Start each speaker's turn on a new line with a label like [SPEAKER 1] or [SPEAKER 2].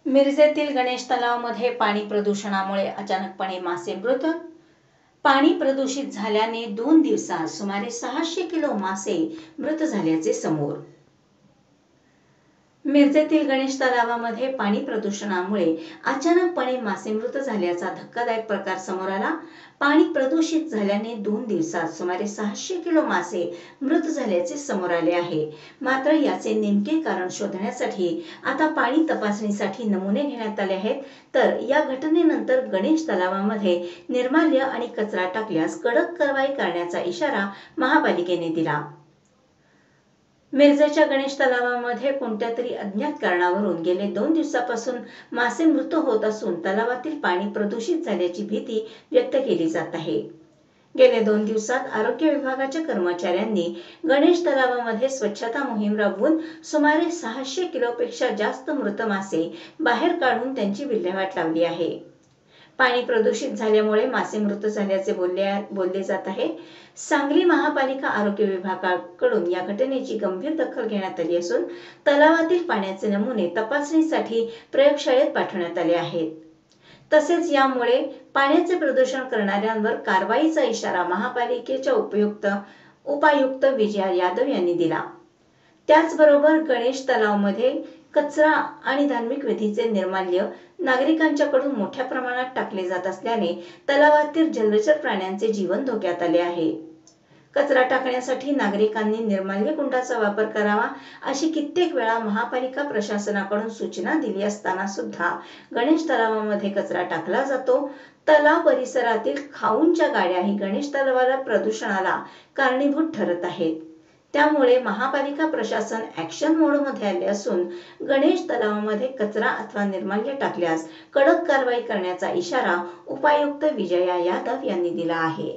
[SPEAKER 1] मिरजेतील गणेश तलावामध्ये पाणी प्रदूषणामुळे अचानकपणे मासे मृत. पाणी प्रदूषित झाल्याने 2 दिवसात सुमारे 600 किलो मासे मृत झाल्याचे समोर. मिरजेतील गणेश तलावामध्ये पाणी प्रदूषणामुळे अचानकपणे मासे मृत झाल्याचा धक्कादायक प्रकार समोर आला. पाणी प्रदूषित झाल्याने 2 दिवसात सुमारे 600 किलो मासे मृत झाल्याचे समोर आले आहे. मात्र याचे नेमके कारण शोधण्यासाठी आता पाणी तपासणीसाठी नमुने घेण्यात आले आहेत. तर या घटनेनंतर गणेश तलावामध्ये निर्माल्य आणि कचरा टाकल्यास कडक कारवाई करण्याचा इशारा महापालिकेने दिला. मिरजेच्या गणेश तलावामध्ये कोणत्या तरी अज्ञात कारणावरून गेले 2 दिवसापासून मासे मृत होत असून तलावातील पाणी प्रदूषित झाल्याची भीती व्यक्त केली जात आहे. गेल्या 2 दिवसात आरोग्य विभागाच्या कर्मचाऱ्यांनी गणेश तलावामध्ये स्वच्छता मोहीम राबवून सुमारे 600 किलोपेक्षा जास्त मृत मासे बाहेर काढून त्यांची विल्हेवाट लावली आहे. पाणी प्रदूषित झाल्यामुळे मासे मृत झाल्याचे बोलले जात आहे. सांगली महापालिका आरोग्य विभागाकडून या घटनेची गंभीर दखल घेण्यात आली असून तलावातील पाण्याचे नमुने तपासणीसाठी प्रयोगशाळेत पाठवण्यात आले आहेत. तसेच यामुळे पाण्याचे प्रदूषण करणाऱ्यांवर कारवाईचा इशारा महापालिकेच्या उपायुक्त विजया यादव यांनी दिला. त्याचबरोबर गणेश तलावामध्ये कचरा आणि धार्मिक विधीचे निर्माल्य नागरिकांच्याकडून मोठ्या प्रमाणात टाकले जात असल्याने तलावातील जलचर प्राण्यांचे जीवन धोक्यात आले आहे. कचरा टाकण्यासाठी नागरिकांनी निर्माल्य कुंडाचा वापर करावा अशी कित्येक वेळा महापालिका प्रशासनाकडून सूचना दिली असताना सुद्धा गणेश तलावामध्ये कचरा टाकला जातो. तलाव परिसरातील खाऊंच्या गाड्याही गणेश तलावाला प्रदूषणाला कारणीभूत ठरत आहेत. त्यामुळे महापालिका प्रशासन ऍक्शन मोडमध्ये आले असून गणेश तलावामध्ये कचरा अथवा निर्माल्य टाकल्यास कडक कारवाई करण्याचा इशारा उपायुक्त विजया यादव यांनी दिला आहे.